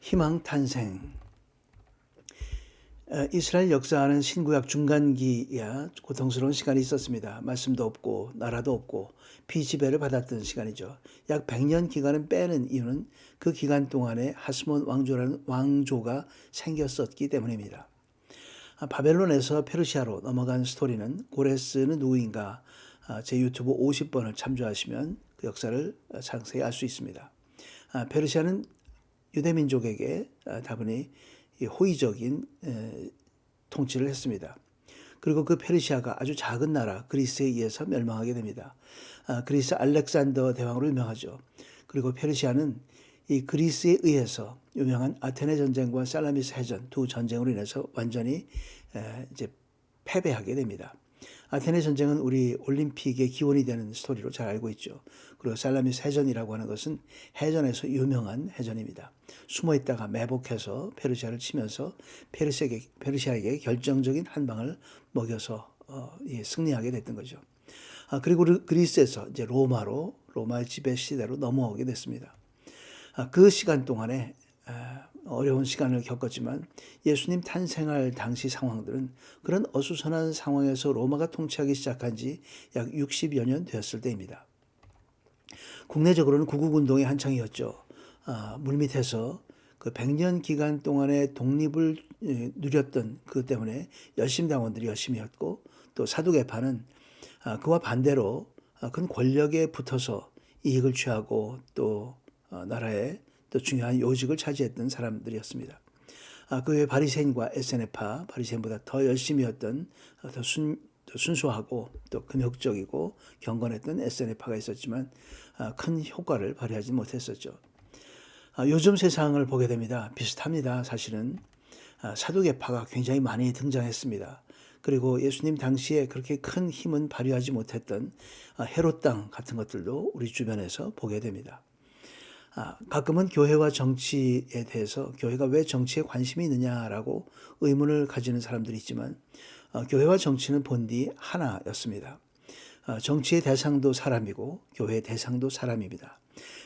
희망 탄생. 이스라엘 역사하는 신구약 중간기야 고통스러운 시간이 있었습니다. 말씀도 없고 나라도 없고 피지배를 받았던 시간이죠. 약 100년 기간은 빼는 이유는 그 기간 동안에 하스몬 왕조라는 왕조가 생겼었기 때문입니다. 바벨론에서 페르시아로 넘어간 스토리는 고레스는 누구인가 제 유튜브 50번을 참조하시면 그 역사를 상세히 알 수 있습니다. 페르시아는 유대민족에게 다분히 호의적인 통치를 했습니다. 그리고 그 페르시아가 아주 작은 나라 그리스에 의해서 멸망하게 됩니다. 그리스 알렉산더 대왕으로 유명하죠. 그리고 페르시아는 이 그리스에 의해서 유명한 아테네 전쟁과 살라미스 해전 두 전쟁으로 인해서 완전히 이제 패배하게 됩니다. 아테네 전쟁은 우리 올림픽의 기원이 되는 스토리로 잘 알고 있죠. 그리고 살라미스 해전이라고 하는 것은 해전에서 유명한 해전입니다. 숨어 있다가 매복해서 페르시아를 치면서 페르시아에게 결정적인 한 방을 먹여서 승리하게 됐던 거죠. 그리고 그리스에서 이제 로마의 지배 시대로 넘어오게 됐습니다. 그 시간 동안에 어려운 시간을 겪었지만 예수님 탄생할 당시 상황들은 그런 어수선한 상황에서 로마가 통치하기 시작한 지 약 60여 년 되었을 때입니다. 국내적으로는 구국운동의 한창이었죠. 물밑에서 그 100년 기간 동안의 독립을 누렸던 그 때문에 열심당원들이 열심히 했고 또 사두개파는 그와 반대로 큰 권력에 붙어서 이익을 취하고 또 나라의 또 중요한 요직을 차지했던 사람들이었습니다. 그 외에 바리새인과 에세네파, 바리새인보다 더 열심히 했던 더 순수하고 또 금욕적이고 경건했던 에세네파가 있었지만 큰 효과를 발휘하지 못했었죠. 요즘 세상을 보게 됩니다. 비슷합니다. 사실은 사두개파가 굉장히 많이 등장했습니다. 그리고 예수님 당시에 그렇게 큰 힘은 발휘하지 못했던 헤롯 당 같은 것들도 우리 주변에서 보게 됩니다. 가끔은 교회와 정치에 대해서 교회가 왜 정치에 관심이 있느냐라고 의문을 가지는 사람들이 있지만 교회와 정치는 본디 하나였습니다. 정치의 대상도 사람이고 교회의 대상도 사람입니다.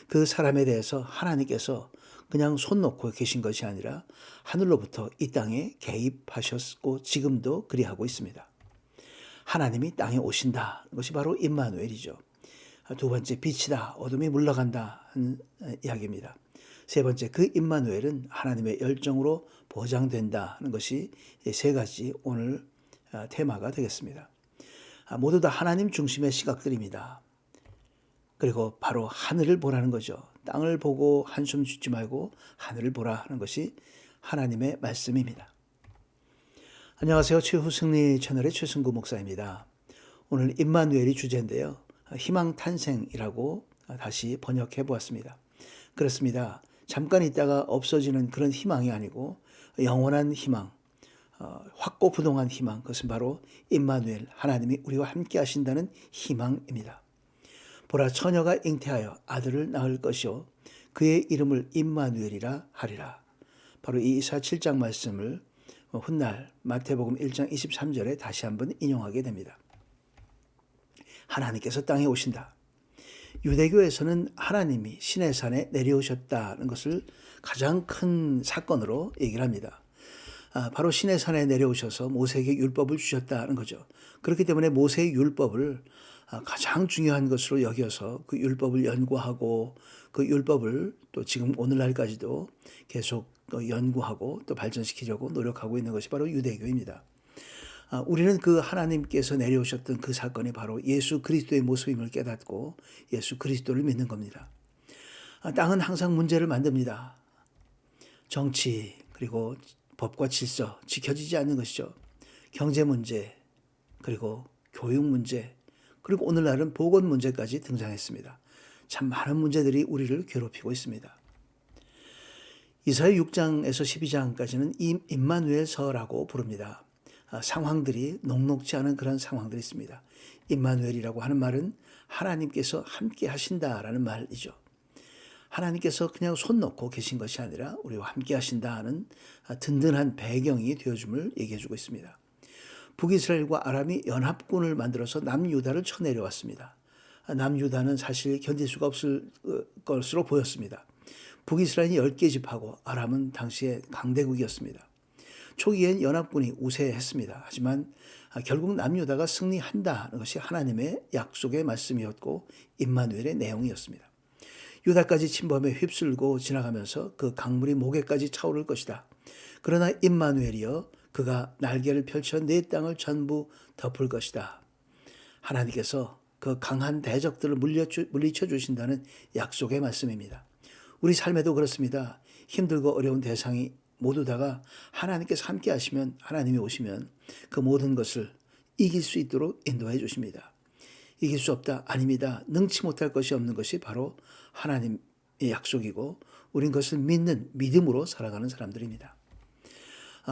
그 사람에 대해서 하나님께서 그냥 손 놓고 계신 것이 아니라 하늘로부터 이 땅에 개입하셨고 지금도 그리하고 있습니다. 하나님이 땅에 오신다. 것이 바로 임마누엘이죠. 두 번째, 빛이다. 어둠이 물러간다. 하는 이야기입니다. 세 번째, 그 임마누엘은 하나님의 열정으로 보장된다 하는 것이 세 가지 오늘 테마가 되겠습니다. 모두 다 하나님 중심의 시각들입니다. 그리고 바로 하늘을 보라는 거죠. 땅을 보고 한숨 쉬지 말고 하늘을 보라 하는 것이 하나님의 말씀입니다. 안녕하세요. 최후승리 채널의 최승구 목사입니다. 오늘 임마누엘이 주제인데요. 희망 탄생이라고 다시 번역해 보았습니다. 그렇습니다. 잠깐 있다가 없어지는 그런 희망이 아니고 영원한 희망, 확고부동한 희망, 그것은 바로 임마누엘, 하나님이 우리와 함께 하신다는 희망입니다. 보라, 처녀가 잉태하여 아들을 낳을 것이요 그의 이름을 임마누엘이라 하리라. 바로 이 이사 7장 말씀을 훗날 마태복음 1장 23절에 다시 한번 인용하게 됩니다. 하나님께서 땅에 오신다. 유대교에서는 하나님이 시내산에 내려오셨다는 것을 가장 큰 사건으로 얘기를 합니다. 바로 시내산에 내려오셔서 모세에게 율법을 주셨다는 거죠. 그렇기 때문에 모세의 율법을 가장 중요한 것으로 여겨서 그 율법을 연구하고 그 율법을 또 지금 오늘날까지도 계속 연구하고 또 발전시키려고 노력하고 있는 것이 바로 유대교입니다. 우리는 그 하나님께서 내려오셨던 그 사건이 바로 예수 그리스도의 모습임을 깨닫고 예수 그리스도를 믿는 겁니다. 땅은 항상 문제를 만듭니다. 정치 그리고 법과 질서 지켜지지 않는 것이죠. 경제 문제 그리고 교육 문제 그리고 오늘날은 보건 문제까지 등장했습니다. 참 많은 문제들이 우리를 괴롭히고 있습니다. 이사야 6장에서 12장까지는 임마누엘서라고 부릅니다. 상황들이 녹록지 않은 그런 상황들이 있습니다. 임마누엘이라고 하는 말은 하나님께서 함께 하신다라는 말이죠. 하나님께서 그냥 손 놓고 계신 것이 아니라 우리와 함께 하신다는 든든한 배경이 되어줌을 얘기해 주고 있습니다. 북이스라엘과 아람이 연합군을 만들어서 남유다를 쳐내려왔습니다. 남유다는 사실 견딜 수가 없을 것으로 보였습니다. 북이스라엘이 10개 지파고 아람은 당시에 강대국이었습니다. 초기엔 연합군이 우세했습니다. 하지만 결국 남유다가 승리한다는 것이 하나님의 약속의 말씀이었고 임마누엘의 내용이었습니다. 유다까지 침범에 휩쓸고 지나가면서 그 강물이 목에까지 차오를 것이다. 그러나 임마누엘이여 그가 날개를 펼쳐 내 땅을 전부 덮을 것이다. 하나님께서 그 강한 대적들을 물리쳐 주신다는 약속의 말씀입니다. 우리 삶에도 그렇습니다. 힘들고 어려운 대상이 모두 다가 하나님께서 함께 하시면, 하나님이 오시면 그 모든 것을 이길 수 있도록 인도해 주십니다. 이길 수 없다? 아닙니다. 능치 못할 것이 없는 것이 바로 하나님의 약속이고 우린 그것을 믿는 믿음으로 살아가는 사람들입니다.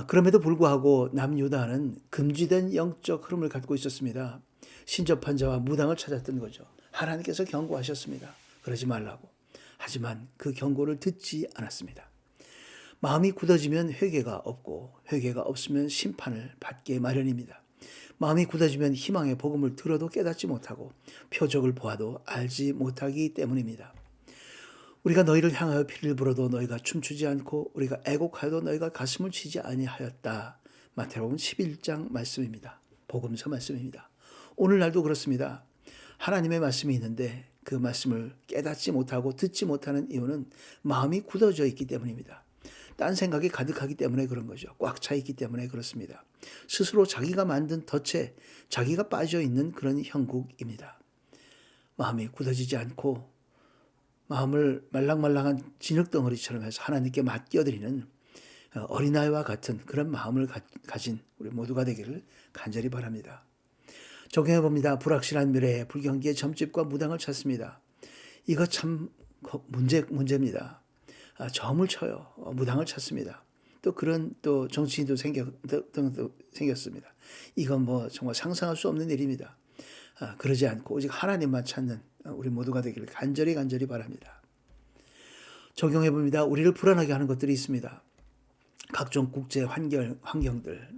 그럼에도 불구하고 남유다는 금지된 영적 흐름을 갖고 있었습니다. 신접한 자와 무당을 찾았던 거죠. 하나님께서 경고하셨습니다. 그러지 말라고. 하지만 그 경고를 듣지 않았습니다. 마음이 굳어지면 회개가 없고 회개가 없으면 심판을 받게 마련입니다. 마음이 굳어지면 희망의 복음을 들어도 깨닫지 못하고 표적을 보아도 알지 못하기 때문입니다. 우리가 너희를 향하여 피를 불어도 너희가 춤추지 않고 우리가 애곡하여도 너희가 가슴을 치지 아니하였다. 마태복음 11장 말씀입니다. 복음서 말씀입니다. 오늘날도 그렇습니다. 하나님의 말씀이 있는데 그 말씀을 깨닫지 못하고 듣지 못하는 이유는 마음이 굳어져 있기 때문입니다. 딴 생각이 가득하기 때문에 그런 거죠. 꽉 차 있기 때문에 그렇습니다. 스스로 자기가 만든 덫에 자기가 빠져 있는 그런 형국입니다. 마음이 굳어지지 않고 마음을 말랑말랑한 진흙덩어리처럼 해서 하나님께 맡겨드리는 어린아이와 같은 그런 마음을 가진 우리 모두가 되기를 간절히 바랍니다. 적용해 봅니다. 불확실한 미래에 불경기의 점집과 무당을 찾습니다. 이거 참 문제입니다. 점을 쳐요. 무당을 찾습니다. 또 그런 또 정치인도 생겼습니다. 이건 뭐 정말 상상할 수 없는 일입니다. 그러지 않고 오직 하나님만 찾는 우리 모두가 되기를 간절히 바랍니다. 적용해 봅니다. 우리를 불안하게 하는 것들이 있습니다. 각종 국제 환경들,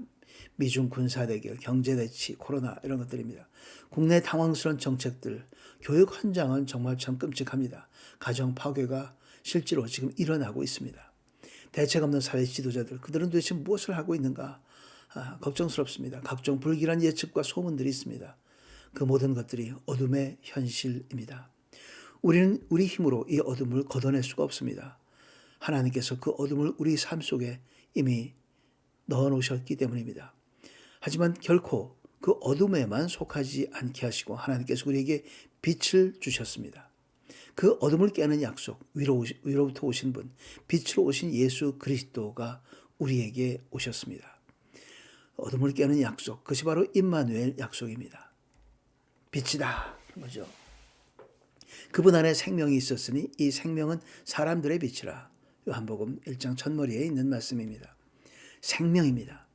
미중 군사 대결, 경제 대치, 코로나 이런 것들입니다. 국내 당황스러운 정책들, 교육 현장은 정말 참 끔찍합니다. 가정 파괴가 실제로 지금 일어나고 있습니다. 대책 없는 사회 지도자들, 그들은 도대체 무엇을 하고 있는가? 걱정스럽습니다. 각종 불길한 예측과 소문들이 있습니다. 그 모든 것들이 어둠의 현실입니다. 우리는 우리 힘으로 이 어둠을 걷어낼 수가 없습니다. 하나님께서 그 어둠을 우리 삶 속에 이미 넣어놓으셨기 때문입니다. 하지만 결코 그 어둠에만 속하지 않게 하시고 하나님께서 우리에게 빛을 주셨습니다. 그 어둠을 깨는 약속, 위로부터 오신 분, 빛으로 오신 예수 그리스도가 우리에게 오셨습니다. 어둠을 깨는 약속, 그것이 바로 임마누엘 약속입니다. 빛이다, 그거죠. 그분 안에 생명이 있었으니 이 생명은 사람들의 빛이라. 요한복음 1장 첫머리에 있는 말씀입니다. 생명입니다.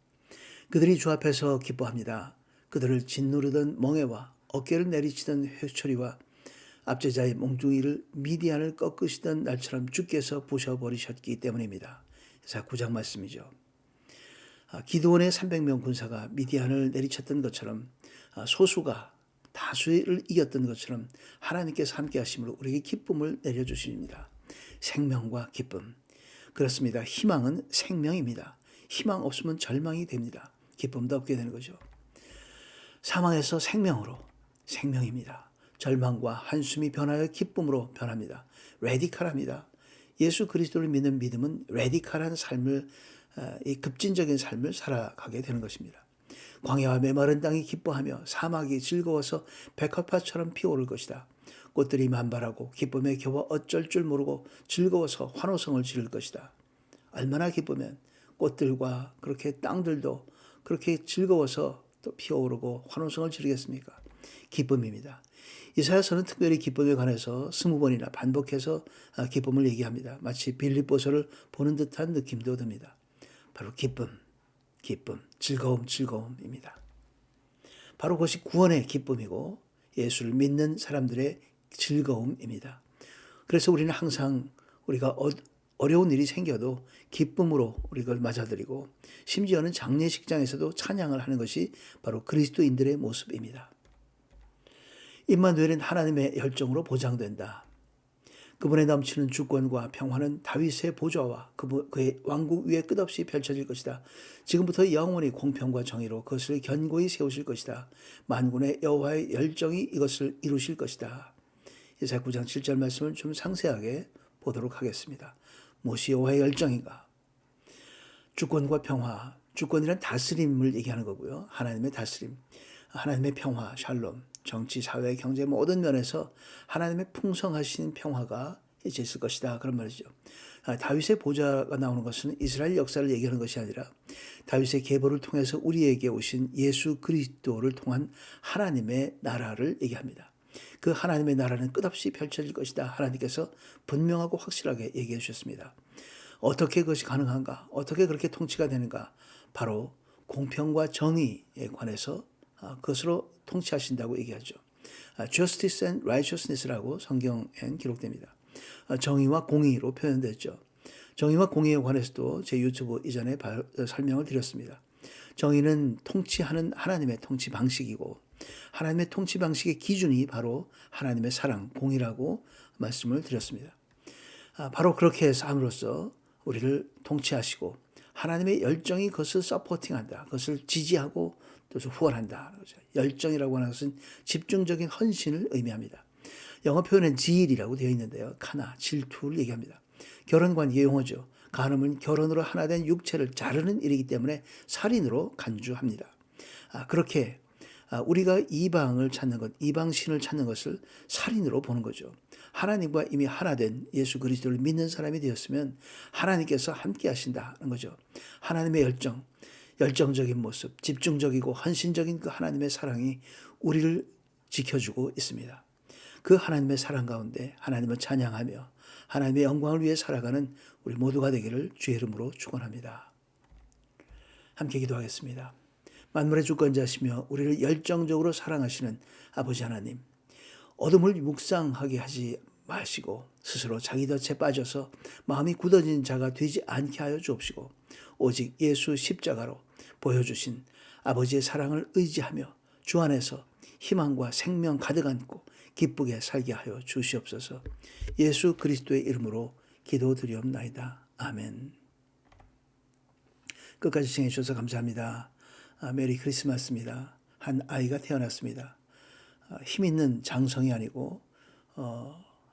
그들이 주 앞에서 기뻐합니다. 그들을 짓누르던 멍에와 어깨를 내리치던 회초리와 압제자의 몽둥이를 미디안을 꺾으시던 날처럼 주께서 부셔버리셨기 때문입니다. 자, 9장 말씀이죠. 기드온의 300명 군사가 미디안을 내리쳤던 것처럼 소수가 다수를 이겼던 것처럼 하나님께서 함께 하심으로 우리에게 기쁨을 내려주십니다. 생명과 기쁨. 그렇습니다. 희망은 생명입니다. 희망 없으면 절망이 됩니다. 기쁨도 없게 되는 거죠. 사망에서 생명으로, 생명입니다. 절망과 한숨이 변하여 기쁨으로 변합니다. 레디칼합니다. 예수 그리스도를 믿는 믿음은 레디칼한 삶을, 이 급진적인 삶을 살아가게 되는 것입니다. 광야와 메마른 땅이 기뻐하며 사막이 즐거워서 백합화처럼 피어오를 것이다. 꽃들이 만발하고 기쁨에 겨워 어쩔 줄 모르고 즐거워서 환호성을 지를 것이다. 얼마나 기쁘면 꽃들과 그렇게 땅들도 그렇게 즐거워서 또 피어오르고 환호성을 지르겠습니까? 기쁨입니다. 이사야서는 특별히 기쁨에 관해서 20번이나 반복해서 기쁨을 얘기합니다. 마치 빌립보서를 보는 듯한 느낌도 듭니다. 바로 기쁨, 즐거움입니다. 바로 그것이 구원의 기쁨이고 예수를 믿는 사람들의 즐거움입니다. 그래서 우리는 항상 우리가 어려운 일이 생겨도 기쁨으로 우리가 맞아들이고 심지어는 장례식장에서도 찬양을 하는 것이 바로 그리스도인들의 모습입니다. 임마누엘은 하나님의 열정으로 보장된다. 그분의 넘치는 주권과 평화는 다윗의 보좌와 그의 왕국 위에 끝없이 펼쳐질 것이다. 지금부터 영원히 공평과 정의로 그것을 견고히 세우실 것이다. 만군의 여호와의 열정이 이것을 이루실 것이다. 이사야 9장 7절 말씀을 좀 상세하게 보도록 하겠습니다. 무엇이 여호와의 열정인가? 주권과 평화, 주권이란 다스림을 얘기하는 거고요. 하나님의 다스림, 하나님의 평화, 샬롬, 정치, 사회, 경제 모든 면에서 하나님의 풍성하신 평화가 이제 있을 것이다. 그런 말이죠. 다윗의 보좌가 나오는 것은 이스라엘 역사를 얘기하는 것이 아니라 다윗의 계보를 통해서 우리에게 오신 예수 그리스도를 통한 하나님의 나라를 얘기합니다. 그 하나님의 나라는 끝없이 펼쳐질 것이다. 하나님께서 분명하고 확실하게 얘기해 주셨습니다. 어떻게 그것이 가능한가? 어떻게 그렇게 통치가 되는가? 바로 공평과 정의에 관해서 그것으로 통치하신다고 얘기하죠. Justice and Righteousness라고 성경엔 기록됩니다. 정의와 공의로 표현됐죠. 정의와 공의에 관해서도 제 유튜브 이전에 설명을 드렸습니다. 정의는 통치하는 하나님의 통치 방식이고 하나님의 통치 방식의 기준이 바로 하나님의 사랑, 공의라고 말씀을 드렸습니다. 바로 그렇게 해서 함으로써 우리를 통치하시고 하나님의 열정이 그것을 서포팅한다. 그것을 지지하고 또 후원한다. 열정이라고 하는 것은 집중적인 헌신을 의미합니다. 영어 표현은 zeal이라고 되어 있는데요. 카나, 질투를 얘기합니다. 결혼관계 용어죠. 간음은 결혼으로 하나 된 육체를 자르는 일이기 때문에 살인으로 간주합니다. 그렇게 우리가 이방을 찾는 것, 이방신을 찾는 것을 살인으로 보는 거죠. 하나님과 이미 하나 된 예수 그리스도를 믿는 사람이 되었으면 하나님께서 함께 하신다는 거죠. 하나님의 열정적인 모습, 집중적이고 헌신적인 그 하나님의 사랑이 우리를 지켜주고 있습니다. 그 하나님의 사랑 가운데 하나님을 찬양하며 하나님의 영광을 위해 살아가는 우리 모두가 되기를 주의 이름으로 축원합니다. 함께 기도하겠습니다. 만물의 주권자시며 우리를 열정적으로 사랑하시는 아버지 하나님, 어둠을 묵상하게 하지 마시고 스스로 자기 덫에 빠져서 마음이 굳어진 자가 되지 않게 하여 주옵시고 오직 예수 십자가로 보여주신 아버지의 사랑을 의지하며 주 안에서 희망과 생명 가득 안고 기쁘게 살게 하여 주시옵소서. 예수 그리스도의 이름으로 기도드리옵나이다. 아멘. 끝까지 시청해 주셔서 감사합니다. 메리 크리스마스입니다. 한 아이가 태어났습니다. 힘 있는 장성이 아니고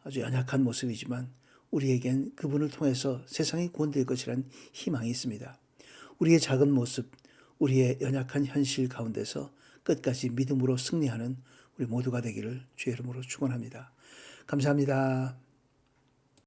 아주 연약한 모습이지만 우리에겐 그분을 통해서 세상이 구원될 것이란 희망이 있습니다. 우리의 작은 모습, 우리의 연약한 현실 가운데서 끝까지 믿음으로 승리하는 우리 모두가 되기를 주의 이름으로 축원합니다. 감사합니다.